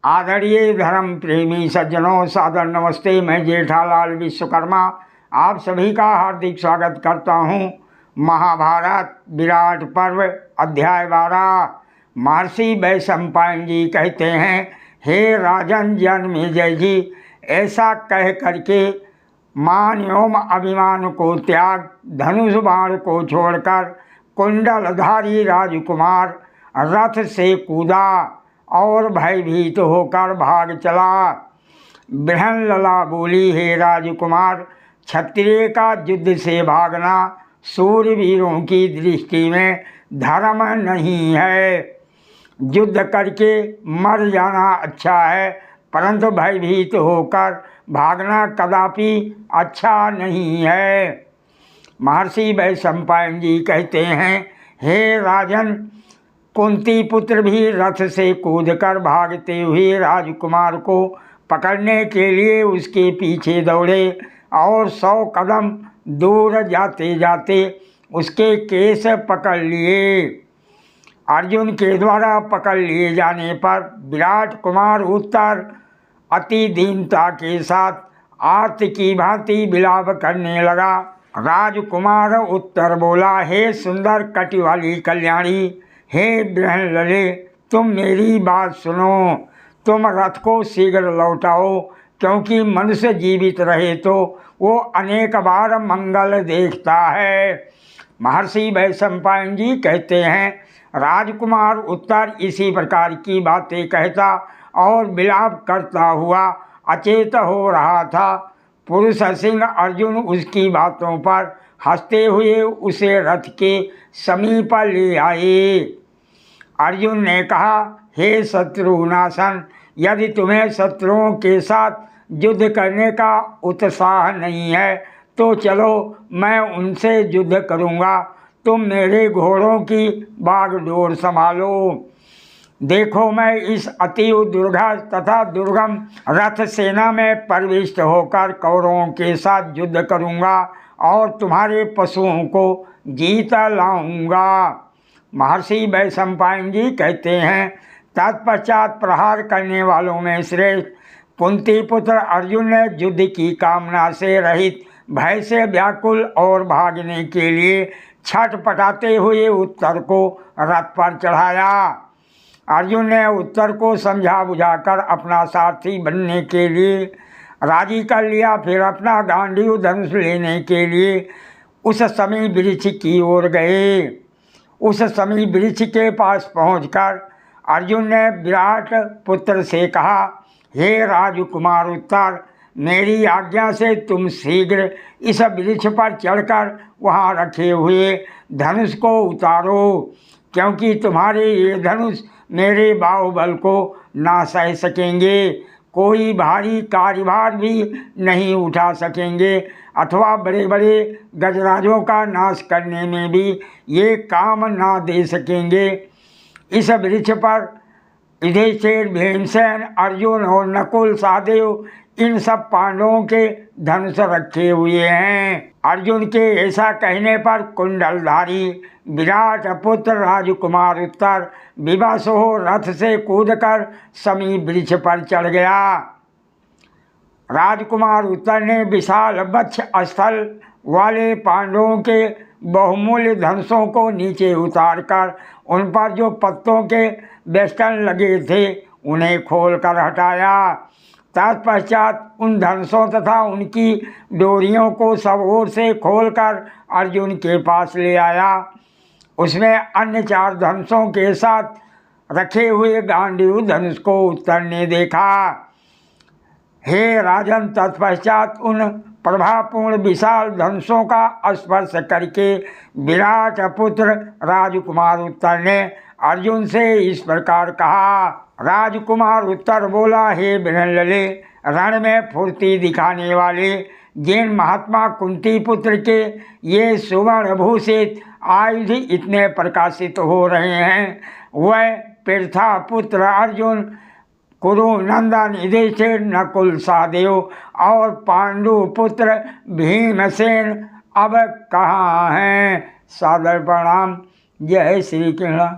आदरणीय धर्म प्रेमी सज्जनों, सादर नमस्ते। मैं जेठालाल विश्वकर्मा आप सभी का हार्दिक स्वागत करता हूँ। महाभारत विराट पर्व अध्याय 12। महर्षि वैशंपायन जी कहते हैं, हे राजन जन्मेजय जी, ऐसा कह करके मान एवं अभिमान को त्याग धनुष बाण को छोड़कर कुंडलधारी राजकुमार रथ से कूदा और भयभीत होकर भाग चला। बृहन्लला बोली, हे राजकुमार, क्षत्रिय का युद्ध से भागना सूरवीरों की दृष्टि में धर्म नहीं है। युद्ध करके मर जाना अच्छा है, परंतु भयभीत होकर भागना कदापि अच्छा नहीं है। महर्षि वैशंपायन जी कहते हैं, हे राजन, कुंती पुत्र भी रथ से कूदकर भागते हुए राजकुमार को पकड़ने के लिए उसके पीछे दौड़े और 100 कदम दूर जाते जाते उसके केस पकड़ लिए। अर्जुन के द्वारा पकड़ लिए जाने पर विराट कुमार उत्तर अति दीनता के साथ आर्त की भांति विलाप करने लगा। राजकुमार उत्तर बोला, हे सुंदर कटी वाली कल्याणी, हे बृहन्लले, तुम मेरी बात सुनो। तुम रथ को शीघ्र लौटाओ, क्योंकि मनुष्य जीवित रहे तो वो अनेक बार मंगल देखता है। महर्षि वैशंपायन जी कहते हैं, राजकुमार उत्तर इसी प्रकार की बातें कहता और विलाप करता हुआ अचेत हो रहा था। पुरुष सिंह अर्जुन उसकी बातों पर हंसते हुए उसे रथ के समीप ले आए। अर्जुन ने कहा, हे शत्रुनाशन, यदि तुम्हें शत्रुओं के साथ युद्ध करने का उत्साह नहीं है तो चलो, मैं उनसे युद्ध करूँगा। तुम मेरे घोड़ों की बागडोर संभालो। देखो, मैं इस अतीव दुर्घट तथा दुर्गम रथ सेना में प्रविष्ट होकर कौरवों के साथ युद्ध करूँगा और तुम्हारे पशुओं को जीत लाऊंगा। महर्षि वैशंपायन जी कहते हैं, तत्पश्चात प्रहार करने वालों में श्रेष्ठ कुंती पुत्र अर्जुन ने युद्ध की कामना से रहित, भय से व्याकुल और भागने के लिए छटपटाते हुए उत्तर को रथ पर चढ़ाया। अर्जुन ने उत्तर को समझा बुझाकर अपना सारथी बनने के लिए राजी कर लिया। फिर अपना गांडीव धनुष लेने के लिए उस समी वृक्ष की ओर गए। उस समी वृक्ष के पास पहुंचकर अर्जुन ने विराट पुत्र से कहा, हे राजकुमार उत्तर, मेरी आज्ञा से तुम शीघ्र इस वृक्ष पर चढ़कर वहां रखे हुए धनुष को उतारो, क्योंकि तुम्हारे ये धनुष मेरे बाहुबल को ना सह सकेंगे। कोई भारी कार्यभार भी नहीं उठा सकेंगे अथवा बड़े बड़े गजराजों का नाश करने में भी ये काम ना दे सकेंगे। इस वृक्ष पर युधिष्ठिर, भीमसेन, अर्जुन और नकुल, सहदेव, इन सब पांडवों के धनुष रखे हुए हैं। अर्जुन के ऐसा कहने पर कुंडलधारी विराट पुत्र राजकुमार उत्तर विवश हो रथ से कूदकर समी वृक्ष पर चढ़ गया। राजकुमार उत्तर ने विशाल वक्ष स्थल वाले पांडवों के बहुमूल्य धनुषों को नीचे उतारकर उन पर जो पत्तों के वेष्टन लगे थे उन्हें खोलकर हटाया। तत्पश्चात उन धनुषों तथा उनकी डोरियों को सब ओर से खोलकर अर्जुन के पास ले आया। उसमें अन्य 4 धनुषों के साथ रखे हुए गांडीव धनुष को उत्तर ने देखा। हे राजन, तत्पश्चात उन प्रभापूर्ण विशाल धनुषों का स्पर्श करके विराट पुत्र राजकुमार उत्तर ने अर्जुन से इस प्रकार कहा। राजकुमार उत्तर बोला, हे बृहन्लले, रण में फुर्ती दिखाने वाले जिन महात्मा कुंती पुत्र के ये सुवर्ण भूषित आयुध इतने प्रकाशित हो रहे हैं, वह पृथा पुत्र अर्जुन, कुरु नंदन युधिष्ठिर, नकुल, सहदेव और पांडु पुत्र भीमसेन अब कहाँ हैं। सादर प्रणाम। जय श्री कृष्ण।